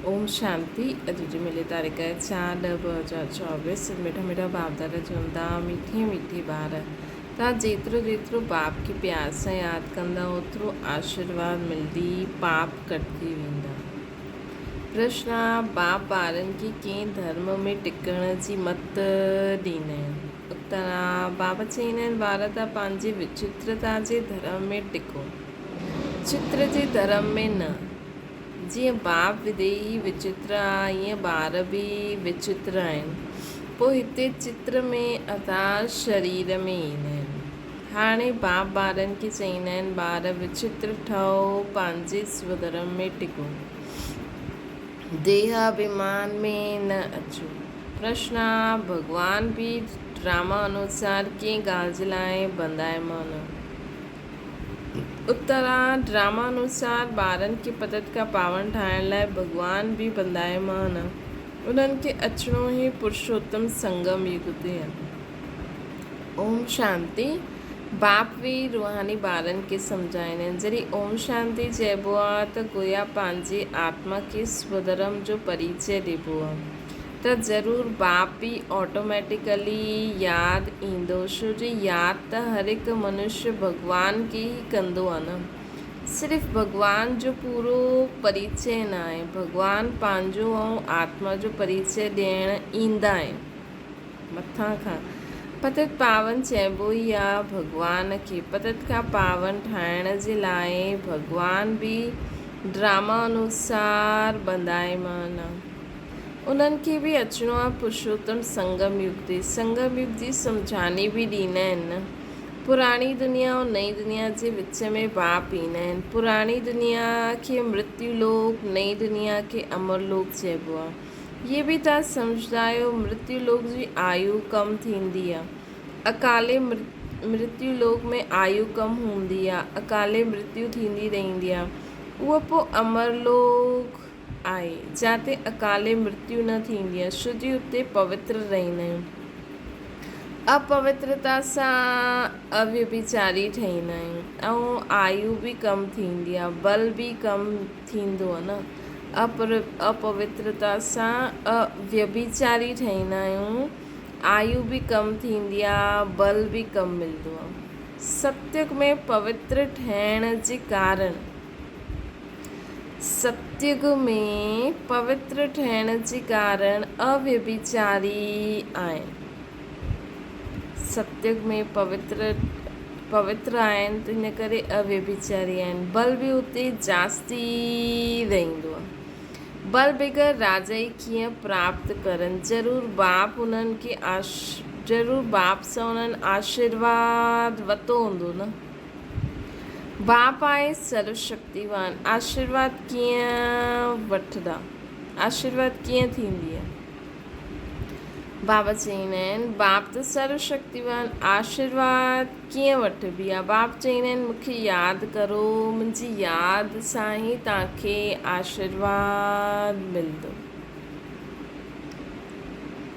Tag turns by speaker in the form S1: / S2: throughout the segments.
S1: ओम शांति। अॼु जी मिली तारीख़ आहे 4/10/2024। मिठा मिठा बाप दादा चवंदा मीठी मीठी ॿार तव्हां जेतिरो बाप खे प्यार सां यादि कंदा ओतिरो आशीर्वाद मिलंदी, पाप कटजी वेंदा। प्रश्न: बाप ॿारनि खे कंहिं धर्म में टिकण जी मत ॾींदा आहिनि? उत्तर: बाबा चवंदा आहिनि ॿार त पंहिंजी विचित्रता जे धर्म में टिको, चित्र जे धर्म में न। जीअं बाप विदेही विचित्र आहे ईअं ॿार बि विचित्र आहिनि। पोइ हिते चित्र में अर्थात शरीर में ईंदा आहिनि। हाणे बाप ॿारनि खे चवंदा आहिनि ॿार विचित्र ठहो, पंहिंजे स्वधर्म में टिको, देह अभिमान में न अचो। प्रश्न: भॻवान बि ड्रामा अनुसार कंहिं ॻाल्हि जे लाइ बंधायमान? उत्तर: ड्रामा अनुसार ॿारनि खे पतत खां पावन ठाहिण लाइ भॻवान बि बंधायमान। उन्हनि खे अचिणो ई पुरुषोत्तम संगम युग ते आहे। ओम शांति। बाप बि रूहानी ॿारनि खे सम्झाईंदा आहिनि जॾहिं ओम शांति चइबो आहे त गोया पंहिंजे आत्मा खे स्वधर्म जो परिचय ॾिबो आहे त ज़रूरु बाप बि ऑटोमेटिकली यादि ईंदो, छो जो यादि त हर हिकु मनुष्य भॻवान खे ई कंदो आहे न। सिर्फ़ु भॻवान जो पूरो परिचय न आहे, भॻवान पंहिंजो ऐं आत्मा जो परिचय ॾियणु ईंदा आहिनि मथां खां। पतत पावन चइबो ई आहे भॻवान खे पतत खां पावन ठाहिण जे लाइ भॻवान बि ड्रामा अनुसार बंधायमान आहे। उन्हनि खे बि अचिणो आहे पुरुषोत्तम संगम युग ते। संगम युग जी सम्झानी बि ॾींदा आहिनि न। पुराणी दुनिया ऐं नई दुनिया जे विच में बाप ईंदा आहिनि। पुराणी दुनिया खे मृत्यु लोक, नई दुनिया खे अमर लोक चइबो आहे। इहे बि तव्हां सम्झंदा आहियो मृत्यु लोक जी आयु कम थींदी आहे, अकाले मृत्यु लोक में आयु कम हूंदी आहे, अकाले मृत्यु थींदी रहंदी आहे। उहो पोइ अमर लोक आहे जिते अकाले मृत्यु न थींदी आहे, छो जो उते पवित्र रहंदा आहियूं। अपवित्रता सां अव्यभिचारी ठहींदा आहियूं ऐं आयु बि कम थींदी आहे, बल बि कम थींदो आहे न। अपवित्रता सां अव्यभिचारी ठहींदा आहियूं, आयु बि कम थींदी आहे, बल बि कम मिलंदो आहे। सत्युग में पवित्र ठहिण जे कारण अव्यभिचारी आहिनि। सत्युग में पवित्र आहिनि त इन करे अव्यभिचारी आहिनि। बल बि उते जास्ती रहंदो आहे। बल बग़ैर राजाई कीअं प्राप्त करनि? ज़रूरु बाप सां उन्हनि आशीर्वाद वरितो हूंदो न। बाप आहे सर्वशक्तिवान। आशीर्वाद कीअं वठंदा? आशीर्वाद कीअं थींदी आहे? बाबा चवंदा आहिनि बाप त सर्वशक्तिवान, आशीर्वाद कीअं वठिबी आहे? बाप चवंदा आहिनि मूंखे यादि करो, मुंहिंजी यादि सां ई तव्हांखे आशीर्वाद मिलंदो।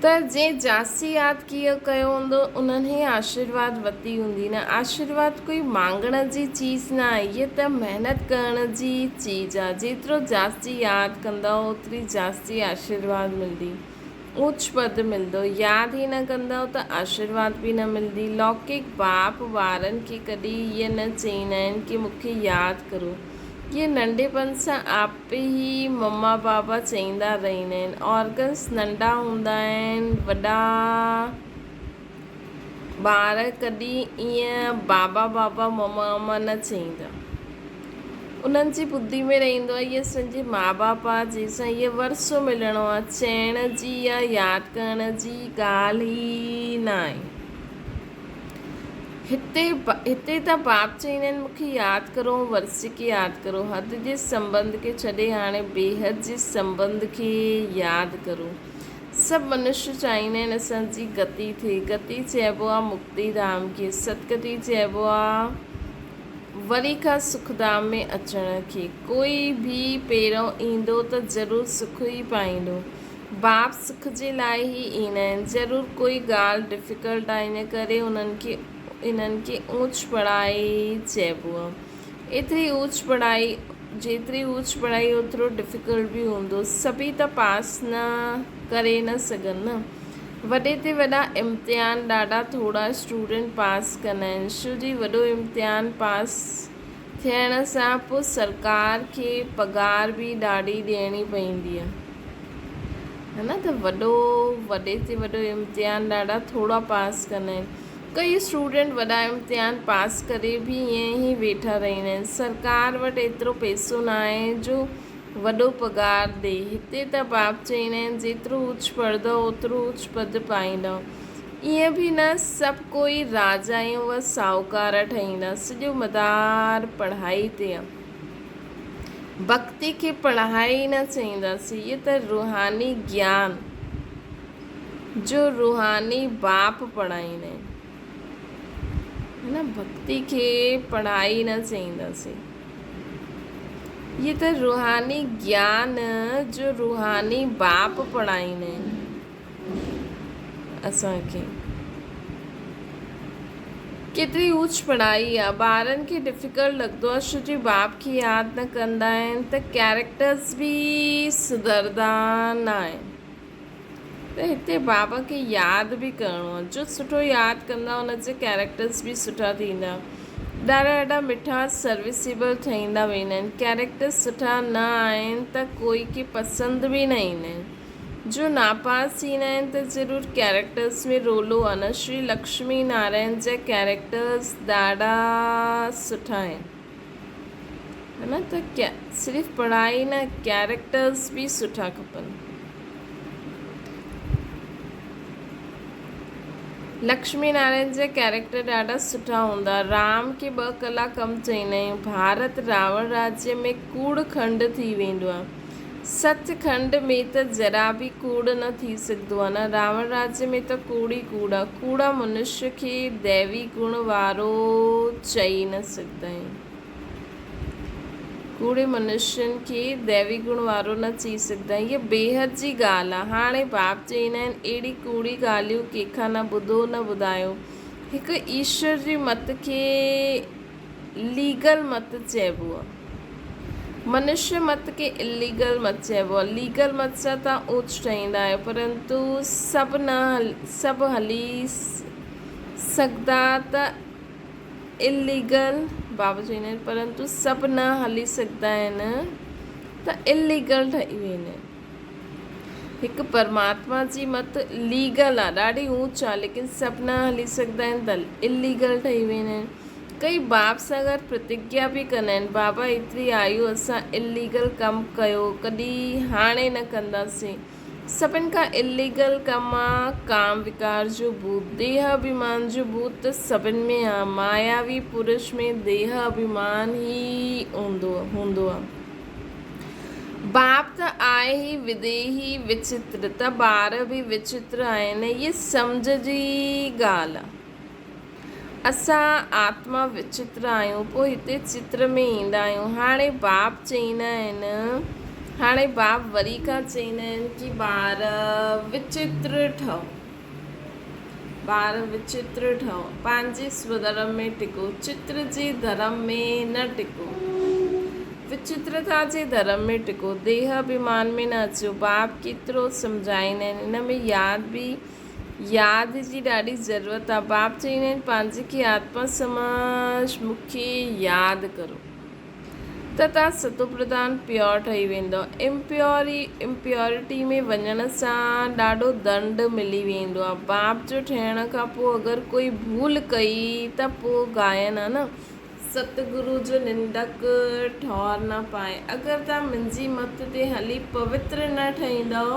S1: त जंहिं जास्ती यादि कीअं कयो हूंदो उन्हनि ई आशीर्वाद वरिती हूंदी न। आशीर्वाद कोई मांगण जी चीज़ न आहे, इहा त महिनत करण जी चीज़ आहे। जेतिरो जास्ती यादि कंदा ओतिरी जास्ती आशीर्वाद मिलंदी, ऊच पद मिलंदो। यादि ई न कंदव त आशीर्वाद बि न मिलंदी। लौकिक बाप ॿारनि खे कॾहिं इहे न चवंदा आहिनि कि मूंखे यादि करो। इहे नंढेपन सां आपे ई मम्मा बाबा चवंदा रहंदा आहिनि। ऑर्गन्स नंढा हूंदा आहिनि, वॾा ॿार कॾहिं ईअं बाबा बाबा मम्मा मम्मा न चवंदा। उन्हनि जी ॿुधी में रहंदो आहे इहे असांजे माउ बाप आहे जंहिंसां इहे वरसो मिलणो आहे। चइण जी या यादि करण जी ॻाल्हि ई न आहे। हिते त बाप चवंदा आहिनि मूंखे यादि करो, वरसे खे यादि करो। हद जे संबंध खे छॾे हाणे बेहद जे संबंध खे यादि करो। सभु मनुष्य चाहींदा आहिनि असांजी गति थिए। गति चइबो आहे मुक्ति धाम खे, सतगति चइबो आहे वरी खां सुखधाम में अचण खे। कोई बि पहिरों ईंदो त ज़रूरु सुख ई पाईंदो। बाप सुख जे लाइ ई ईंदा आहिनि। ज़रूरु कोई ॻाल्हि डिफ़िकल्ट आहे, इन करे इन्हनि खे ऊच पढ़ाई चइबो आहे। एतिरी ऊच पढ़ाई जेतिरी ऊच पढ़ाई ओतिरो डिफ़िकल्ट बि हूंदो। सभी त पास न करे न सघनि न। वॾे ते वॾा इम्तिहान ॾाढा थोरा स्टूडेंट पास कंदा आहिनि। छो जी वॾो इम्तिहान पास थियण सां पोइ सरकार खे पघार बि ॾाढी ॾियणी पवंदी आहे, है न। त वॾे ते वॾो इम्तिहान ॾाढा थोरा पास कंदा आहिनि। कई स्टूडेंट वॾा इम्तिहान पास करे बि ईअं ई वेठा रहंदा आहिनि। सरकार वटि एतिरो पैसो न आहे जो वॾो पघार ॾे। हिते त बाप चवंदा आहिनि जेतिरो ऊच पढ़ंदव ओतिरो ऊच पद पाईंदव। ईअं बि न सभु कोई राजा ऐं व साहूकार ठहींदा। सॼो मदार पढ़ाई ते आहे। भक्ति खे पढ़ाई न चईंदासीं, इहे त रूहानी ज्ञान जो रूहानी बाप पढ़ाईंदा आहिनि, है न। भक्ति खे पढ़ाई न चईंदासीं, ये त रूहानी ज्ञान जो रूहानी बाप पढ़ाईंदा आहिनि असांखे। केतिरी ऊच पढ़ाई आहे, ॿारनि खे डिफ़िकल्ट लॻंदो आहे छो जो बाप खे यादि न कंदा आहिनि त कैरेक्टर्स बि सुधरंदा न आहिनि। त हिते बाबा खे यादि बि करिणो आहे। जो सुठो यादि कंदा हुनजे कैरेक्टर्स बि सुठा थींदा, ॾाढा मिठा सर्विसेबल ठहींदा वेंदा आहिनि। कैरेक्टर्स सुठा न आहिनि त कोई खे पसंदि बि न ईंदा आहिनि। जो नापास थींदा आहिनि त ज़रूरु कैरेक्टर्स में रोलो आहे न। श्री लक्ष्मी नारायण जा कैरेक्टर्स ॾाढा सुठा आहिनि, है न। त सिर्फ़ु पढ़ाई न, कैरेक्टर्स बि सुठा खपनि। लक्ष्मी नारायण जा कैरेक्टर ॾाढा सुठा हूंदा। राम खे 2 कला कमु चईंदा आहियूं। भारत रावण राज्य में कूड़ खंड थी वेंदो आहे। सचखंड में त जरा बि कूड़ न थी सघंदो आहे न। रावण राज्य में त कूड़ ई कूड़ आहे। कूड़ा मनुष्य खे दैवी गुण वारो चई न सघंदा आहियूं। कूड़े मनुष्यनि खे दैवी गुण वारो न चई सघंदा। हीअ बेहद जी ॻाल्हि आहे। हाणे बाप चईंदा आहिनि अहिड़ी कूड़ी ॻाल्हियूं कंहिंखां न ॿुधो न ॿुधायो। हिकु ईश्वर जी मत खे लीगल मत चइबो आहे। मनुष्य मत खे इलीगल मत चइबो आहे। लीगल मत सां तव्हां ऊच ठहींदा आहियो, परंतु सभु हली सघंदा त इलीगल बाबा चवंदा आहिनि, परंतु सभु न हली सघंदा आहिनि त इलीगल ठही वेंदा आहिनि। हिकु परमात्मा जी मत लीगल आहे, ॾाढी ऊच आहे, लेकिन सभु न हली सघंदा आहिनि त इलीगल ठही वेंदा आहिनि। कई बाप सां गॾु प्रतिज्ञा बि कंदा आहिनि, बाबा एतिरी आयु असां इलीगल कमु कयो, कॾहिं हाणे न कंदासीं। सभिनि खां इलीगल कमु आहे काम विकार जो भूत, देह अभिमान जो भूत त सभिनि में आहे। मायावी पुरुष में देह अभिमान ई हूंदो आहे। बाप त आहे ई विदेही विचित्र, त ॿार बि विचित्र आहिनि। इहे सम्झ जी ॻाल्हि आहे। असां आत्मा विचित्र आहियूं, पोइ हिते चित्र में ईंदा आहियूं। हाणे बाप चईंदा आहिनि, हाणे बाप वरी खां चईंदा आहिनि कि ॿार विचित्र ठहो, ॿार विचित्र ठहो, पंहिंजे स्वधर्म में टिको, चित्र जे धर्म में न टिको, विचित्रता जे धर्म में टिको, देह अभिमान में न अचो। बाप केतिरो सम्झाईंदा आहिनि। हिन में यादि जी ॾाढी ज़रूरत आहे। बाप चईंदा आहिनि पंहिंजे खे आत्मा समाज मूंखे यादि करो त तव्हां सतो प्रधान प्योर ठही वेंदो। इम्प्योरिटी में वञण सां ॾाढो दंड मिली वेंदो आहे। बाप जो ठहिण खां पोइ अगरि कोई भूल कई त पोइ गायन आहे न, सतगुरु जो निंदक ठौर न पाए। अगरि तव्हां मुंहिंजी मत ते हली पवित्र न ठहींदव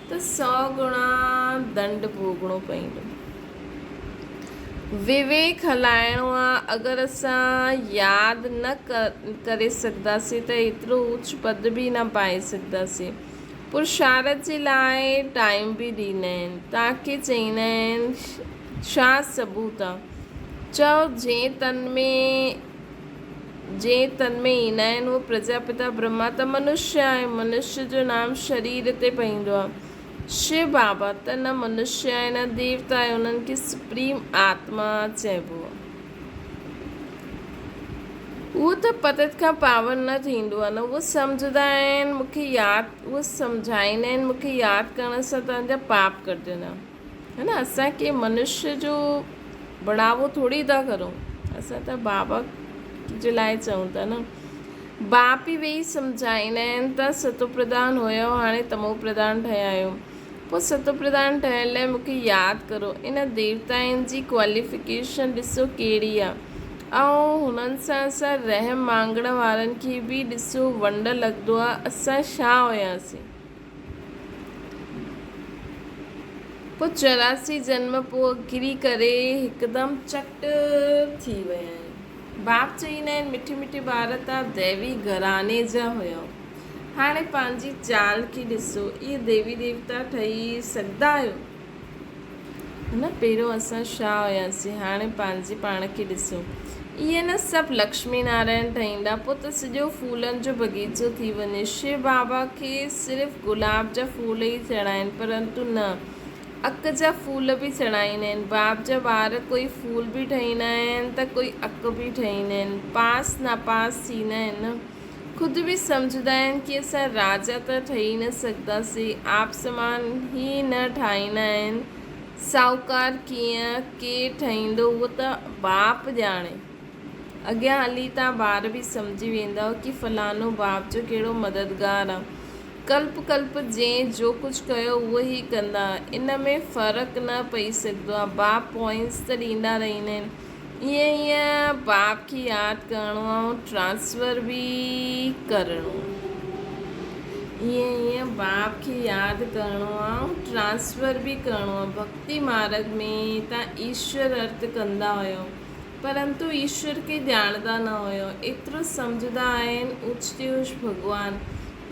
S1: त 100 गुणा दंड भोगणो पवंदो। विवेक हलाइणो आहे। अगरि असां यादि न करे सघंदासीं त एतिरो ऊच पद बि न पाए सघंदासीं। पुरुषार्थ जे लाइ टाइम बि ॾींदा आहिनि। तव्हांखे चईंदा आहिनि छा सबूत आहे, चओ जंहिं तन में ईंदा आहिनि उहो प्रजापिता ब्रह्मा त मनुष्य आहे। मनुष्य जो नाम शरीर ते पवंदो आहे। शिव बाबा त न मनुष्य आहे न देवता आहे, उन्हनि खे सुप्रीम आत्मा चइबो आहे। उहो त पतत खां पावन न थींदो आहे न। उहो सम्झंदा आहिनि मूंखे यादि, उहो सम्झाईंदा आहिनि मूंखे यादि करण सां तव्हांजा पाप कटंदा, है न। असांखे मनुष्य जो बढ़ावो थोरी था करूं, असां त बाबा जे लाइ चऊं था न। बाप ई वेही सम्झाईंदा आहिनि त सतो प्रधान हुयो, हाणे तमो प्रधान ठहिया आहियो। पोइ सतो प्रधान ठहिण लाइ मूंखे यादि करो। इन देवताउनि जी क्वालिफिकेशन ॾिसो कहिड़ी आहे, ऐं हुननि सां असां रहम मांगण वारनि खे बि ॾिसो वंड लॻंदो आहे असां छा हुयासीं। पोइ 84 जन्म पोइ किरी करे हिकदमि चट थी विया आहिनि। बाप चईंदा आहिनि मिठी मिठी ॿार त दैवी घराने जा हुया। हाणे पंहिंजी चाल खे ॾिसो, इहे देवी देवता ठही सघंदा आहियो, है न। पहिरियों असां छा हुयासीं, हाणे पंहिंजे पाण खे ॾिसो। इहे न सभु लक्ष्मी नारायण ठहींदा, पोइ त सॼो फूलनि जो बगीचो थी वञे। शिव बाबा खे सिर्फ़ु गुलाब जा फूल ई चढ़ाइनि, परंतु न, अक जा फूल बि चढ़ाईंदा आहिनि। बाप जा ॿार कोई फूल बि ठहींदा आहिनि त कोई अक बि ठहींदा आहिनि। पास नापास थींदा आहिनि न। ख़ुदि बि सम्झंदा आहिनि कि असां राजा त ठही न सघंदासीं, आप समान ई न ठाहींदा आहिनि। साहूकार कीअं केरु ठहींदो उहो त बाप ॼाणे। अॻियां हली तव्हां ॿार बि सम्झी वेंदव कि फलानो बाप जो कहिड़ो मददगार आहे। कल्प कल्प जंहिं जो कुझु कयो उहो ई कंदा, इन में फ़र्क़ु न पई सघंदो आहे। बाप पॉइंट्स त ॾींदा रहंदा आहिनि। ईअं बाप खे यादि करिणो आहे ऐं ट्रांसफ़र बि करिणो। ईअं बाप खे यादि करिणो आहे ऐं ट्रांसफ़र बि करिणो आहे। भक्ति मार्ग में तव्हां ईश्वर अर्थ कंदा हुयो, परंतु ईश्वर खे ॼाणंदा न हुयो। एतिरो सम्झंदा आहिनि ऊच ते ऊच भॻवान,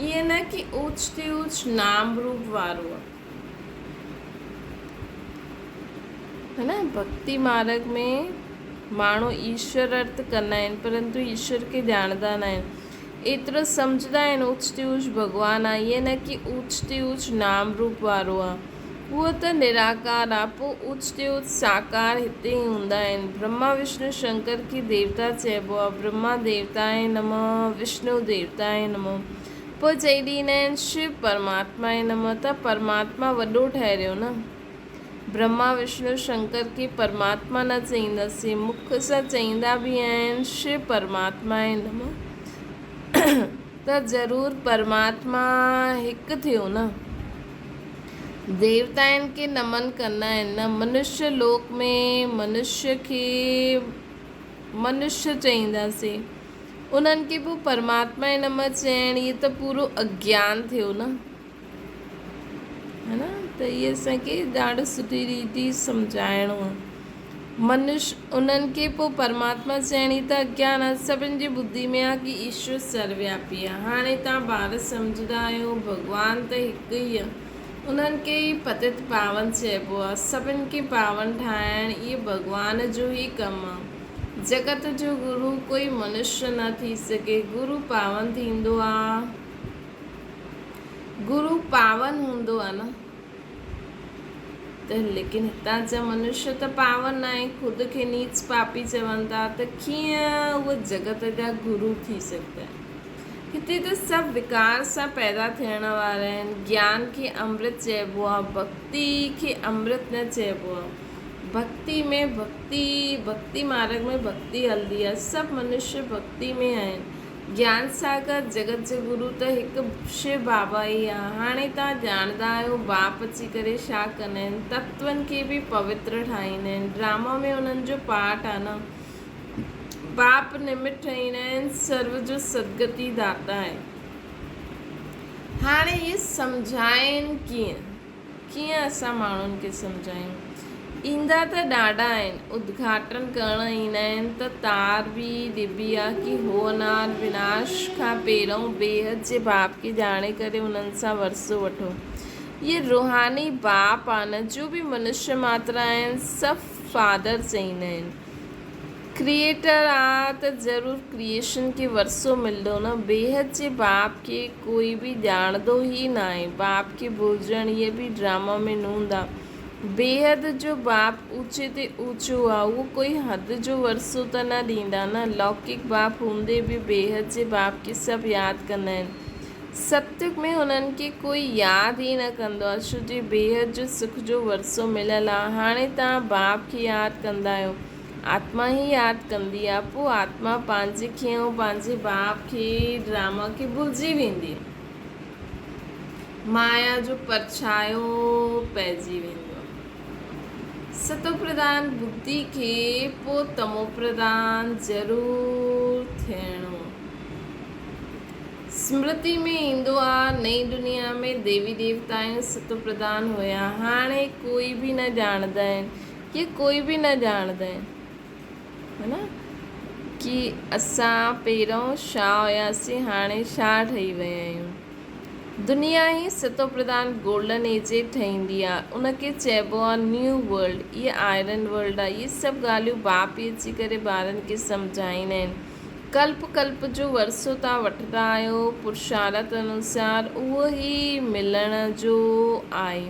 S1: ईअं न कि ऊच ते ऊच नाम रूप वारो आहे, है न। भक्ति मार्ग में माण्हू ईश्वर अर्थ कंदा आहिनि, परंतु ईश्वर खे ॼाणंदा न आहिनि। एतिरो सम्झंदा आहिनि ऊच ते ऊच भॻवान आहे, ईअं न कि ऊच ते ऊच नाम रूप वारो आहे। उहो त निराकार आहे। पोइ ऊच ते ऊच साकार हिते ई हूंदा आहिनि। ब्रह्मा विष्णु शंकर खे देवता चइबो आहे। ब्रह्मा देवताए नमः, विष्णु देवताए नमः। पोइ चई ॾींदा आहिनि शिव परमात्माए नमः, त परमात्मा वॾो ठहरियो न। ब्रह्मा विष्णु शंकर खे परमात्मा न चईंदासीं, मुख सां चईंदा बि आहिनि शिव परमात्माए नमः, त ज़रूरु परमात्मा हिकु थियो न। देवताउनि खे नमन कंदा आहिनि न। मनुष्य लोक में मनुष्य खे मनुष्य चईंदासीं, उन्हनि खे पोइ परमात्मा ई नमः चइण, इहे त पूरो अज्ञान थियो न, है न। त इहे असांखे ॾाढो सुठी रीति सम्झाइणो आहे। मनुष्य उन्हनि खे पोइ परमात्मा चइण ई त अज्ञान आहे। सभिनि जी ॿुधी में आहे कि ईश्वर सर्वव्यापी आहे। हाणे तव्हां ॿार सम्झंदा आहियो भॻवान त हिकु ई आहे, उन्हनि खे ई पतित पावन चइबो आहे। सभिनि खे पावन ठाहिण इहे भॻवान जो ई कमु आहे। जगत जो गुरु कोई मनुष्य न थी सघे। गुरु पावन थींदो आहे, गुरु पावन हूंदो आहे न। त लेकिन हितां जा मनुष्य त पावन न आहे, ख़ुदि खे नीच पापी चवनि था, त कीअं उहे जगत जा गुरु थी सघंदा आहिनि। हिते त सभु विकार सां पैदा थियण वारा आहिनि। ज्ञान खे अमृत चइबो आहे, भक्ति खे अमृत न चइबो आहे। भक्ति में भक्ति मार्ग में भक्ति हलंदी आहे। सभु मनुष्य भक्ति में आहिनि। ज्ञान सागर जगत जो गुरु त हिकु शिव बाबा ई आहे। हाणे तव्हां ॼाणंदा आहियो बाप अची करे छा कंदा आहिनि, तत्वनि खे बि पवित्र ठाहींदा आहिनि। ड्रामा में उन्हनि जो पार्ट आहे न। बाप निमित ठहींदा आहिनि, सर्व जो सदगति दाता आहे। हाणे इहे सम्झाइनि कीअं असां माण्हुनि खे सम्झायूं। ईंदा त ॾाढा आहिनि, उद्घाटन करणु ईंदा आहिनि त तार बि ॾिबी आहे कि होनार विनाश खां पहिरियों बेहद जे बाप खे ॼाणे करे उन्हनि सां वरसो वठो। इहे रूहानी बाप आहे न, जो बि मनुष्य मात्रा आहिनि सभु फादर चईंदा आहिनि। क्रिएटर आहे त ज़रूरु क्रिएशन खे वरसो मिलंदो न। बेहद जे बाप खे कोई बि ॼाणंदो ई न आहे। बाप खे भुलिजण इहे बि ड्रामा में नूंद आहे। बेहद जो बाप ऊचे ते ऊचो आहे उहो कोई हद जो वरसो त न ॾींदा न। लौकिक बाप हूंदे बि बेहद जे बाप खे सभु यादि कंदा आहिनि। सत्युग में हुननि खे कोई यादि ई न कंदो आहे, छो जे बेहद जो सुख जो वरसो मिलियल आहे। हाणे तव्हां बाप खे यादि कंदा आहियो, आत्मा ई यादि कंदी आहे, पोइ आत्मा पंहिंजे खे ऐं पंहिंजे बाप खे ड्रामा खे भुलिजी वेंदी, माया जो परछायो पइजी वेंदो। सतो प्रधान बुद्धि खे पोइ तमो प्रधान ज़रूरु थियणो। स्मृति में ईंदो आहे नई दुनिया में देवी देवता सतो प्रधान हुया, हाणे कोई बि न ॼाणंदा आहिनि, कि कोई बि न ॼाणंदा आहिनि, है न, कि असां पहिरों छा हुयासीं हाणे छा ठही विया आहियूं। दुनिया ई सतो प्रधान गोल्डन एज ठहींदी आहे, उनखे चइबो आहे न्यू वर्ल्ड, इहे आयरन वर्ल्ड आहे। इहे सभु ॻाल्हियूं बाप ई अची करे ॿारनि खे सम्झाईंदा आहिनि। कल्प कल्प जो वरसो तव्हां वठंदा आहियो, पुरुषार्थ अनुसार उहो ई मिलण जो आहे।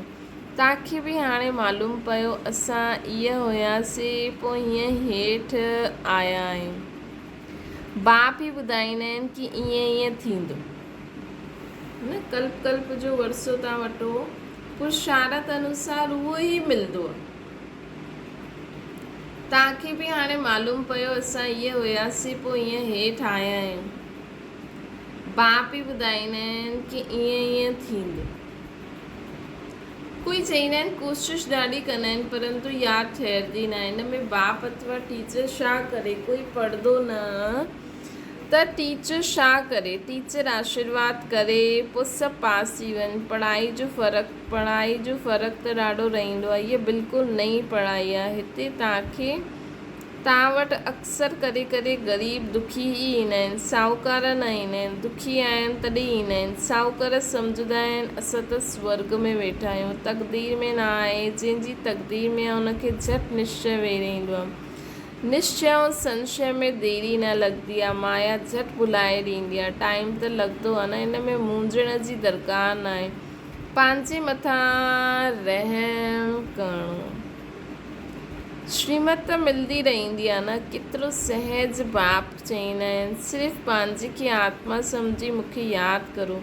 S1: तव्हांखे बि हाणे मालूम पियो असां इहे हुयासीं, पोइ हीअं हेठि आया आहियूं। बाप ई ॿुधाईंदा आहिनि कि ईअं थींदो न। कल्प कल्प जो वरसो तव्हां वठो, पुरुषार्थ अनुसार उहो ई मिलंदो आहे। तव्हांखे बि हाणे मालूम पियो असां इहे हुयासीं, पोइ ईअं हेठि आया आहियूं। बाप ई ॿुधाईंदा आहिनि कि ईअं थींदो। कोई चईंदा आहिनि कोशिशि ॾाढी कंदा आहिनि, परंतु यादि ठहिरदी न आहे। हिन में बाप अथवा टीचर छा करे, कोई पढ़ंदो न त टीचर छा करे, टीचर आशीर्वाद करे पोइ सभु पास थी वञनि। पढ़ाई जो फ़र्क़ु त ॾाढो रहंदो आहे। इहा बिल्कुलु नई पढ़ाई आहे। हिते तव्हां वटि अक्सर करे ग़रीब दुखी ई ईंदा आहिनि, साहूकार न ईंदा आहिनि। दुखी आहिनि तॾहिं ईंदा आहिनि। साहूकार सम्झंदा आहिनि असां त स्वर्ग में वेठा आहियूं, तक़दीर में न आहे। जंहिंजी तक़दीर में आहे उनखे झटि निश्चय वेही रहंदो आहे। निश्चय ऐं संशय में देरी न लॻंदी आहे, माया झटि भुलाए ॾींदी आहे। टाइम त लॻंदो आहे न, हिन में मुंझण जी दरकार न आहे। पंहिंजे मथां रहम करणो, श्रीमत त मिलंदी रहंदी आहे न। केतिरो सहज बाप चईंदा आहिनि, सिर्फ़ु पंहिंजे खे आत्मा सम्झी मूंखे यादि करो।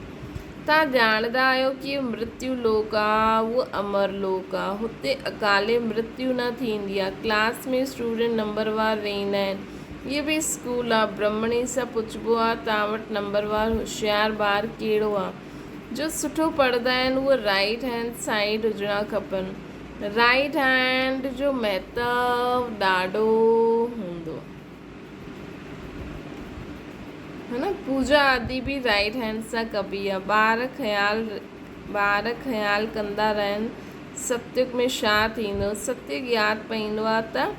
S1: तव्हां ॼाणंदा आहियो कि मृत्यु लोक आहे, उहो अमर लोक आहे। हुते अकाले मृत्यु न थींदी आहे। क्लास में स्टूडेंट नंबरवार वेंदा आहिनि। इहो बि स्कूल आहे। ब्रह्मणी सां पुछिबो आहे तव्हां वटि नंबरवार होशियारु ॿार कहिड़ो आहे। जो सुठो पढ़ंदा आहिनि उहे राइट हैंड साइड हुजणा खपनि। राइट हैंड जो महत्व ॾाढो हूंदो है न। पूजा आदि बि राइट हैंड सां कबी आहे। ॿार ख़्यालु कंदा रहनि सत्युग में छा थींदो। सत्युग यादि पईंदो आहे त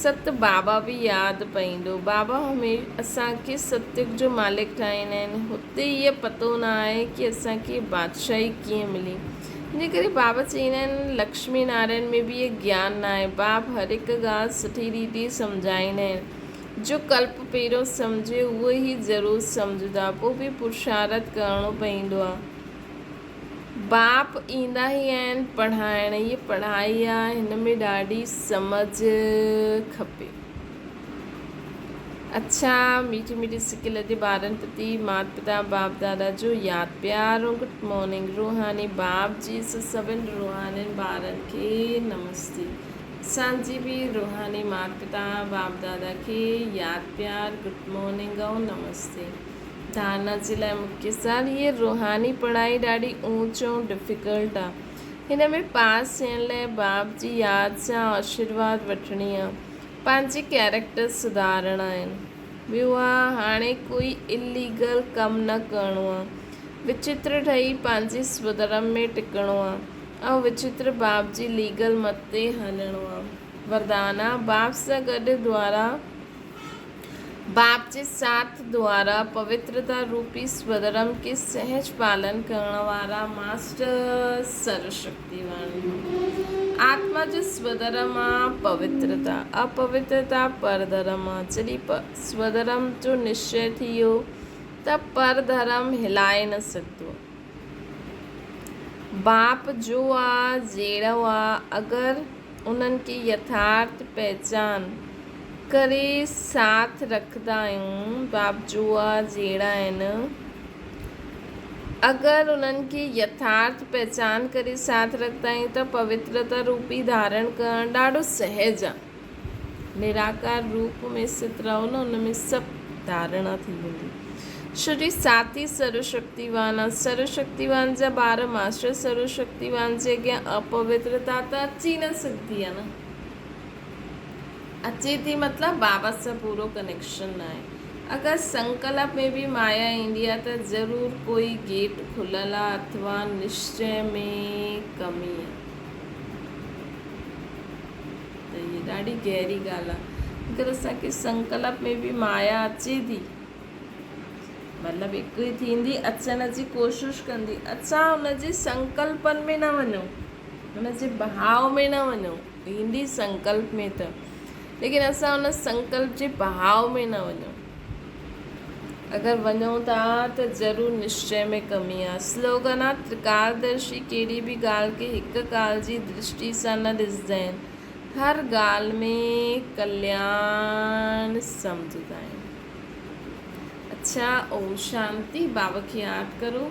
S1: सत बाबा बि यादि पईंदो। बाबा हमेशह असांखे सत्युग जो मालिक ठाहींदा आहिनि। हुते इहो पतो न आहे कि असांखे बादशाही कीअं मिली। इन करे बाबा चईंदा आहिनि लक्ष्मी नारायण में बि इहो ज्ञान न आहे। बाप हर हिकु ॻाल्हि सुठी रीति सम्झाईंदा आहिनि। जो कल्प पहिरियों सम्झे उहो ई ज़रूरु सम्झंदा, पोइ बि पुरुषार्थ करिणो पवंदो आहे। बाप ईंदा ई आहिनि पढ़ाइण, इहा पढ़ाई आहे, हिन में ॾाढी सम्झ खपे। अच्छा, मीठी मीठी सिकिल जे ॿारनि प्रति माता पिता बाप दादा जो यादि प्यार ऐं गुड मॉर्निंग। रूहानी बाप जी सभिनि रूहानी ॿारनि खे नमस्ते। असांजी बि रूहानी माता पिता बाप दादा खे यादि प्यार गुड मॉर्निंग ऐं नमस्ते। धारणा जे लाइ मुख्य सार, इहे रूहानी पढ़ाई ॾाढी ऊच ऐं डिफ़िकल्ट आहे। हिन में पास थियण लाइ बाप जी यादि सां आशीर्वाद वठणी आहे, पंहिंजे कैरेक्टर सुधारणा आहिनि। ॿियो आहे हाणे कोई इलीगल कमु न करिणो आहे। विचित्र ठही पंहिंजे स्वधर्म में टिकणो आहे ऐं विचित्र बाप जी लीगल मत ते हलणो आहे। वरदाना बाप सां गॾु द्वारा बाप जे साथ द्वारा पवित्रता रूपी स्वधर्म के सहज पालन करण वारा मास्टर सर्वशक्तिवान। आत्मा जो स्वधर्म आहे पवित्रता, अपवित्रता परधर्म आहे। जॾहिं स्वधर्म जो निश्चय थी वियो त परधर्म हिलाए न सघंदो। बाप जो आ जहिड़ो आ, अगरि उन्हनि की यथार्थ पहचान करे साथ रखंदा आहियूं, बाप जो आ जहिड़ा आहिनि, अगरि उन्हनि की यथार्थ पहचान करे साथ रखंदा आहियूं त पवित्रता रूपी धारण करणु ॾाढो सहज आहे। निराकार रूप में स्थित रहो न, उन में सभु धारणा थी वेंदी। श्री साथी सर्वशक्तिवान आहे। सर्वशक्तिवान जा ॿार मास्टर सर्वशक्तिवान जे अॻियां अपवित्रता त अची न सघंदी आहे न। अचे थी मतिलबु बाबा सां पूरो कनेक्शन न आहे। अगरि संकल्प में बि माया ईंदी आहे त ज़रूरु कोई गेट खुलियल आहे अथवा निश्चय में कमी आहे। त इहा ॾाढी गहरी ॻाल्हि आहे। अगरि असांखे संकल्प में बि माया अचे थी, मतिलबु हिकु ई थींदी, अचण जी कोशिशि कंदी, असां हुनजे संकल्पनि में न वञूं, हुनजे बहाव में न वञूं। ईंदी संकल्प में त, लेकिन असां हुन संकल्प जे बहाव में न वञूं। अगरि वञूं था त ज़रूरु निश्चय में कमी आहे। स्लोगन आहे, त्रिकालदर्शी कहिड़ी बि ॻाल्हि खे हिकु काल जी दृष्टि सां न ॾिसंदा आहिनि, हर ॻाल्हि में कल्याण सम्झंदा आहिनि। अच्छा, ओम शांति। बाबा खे यादि करो।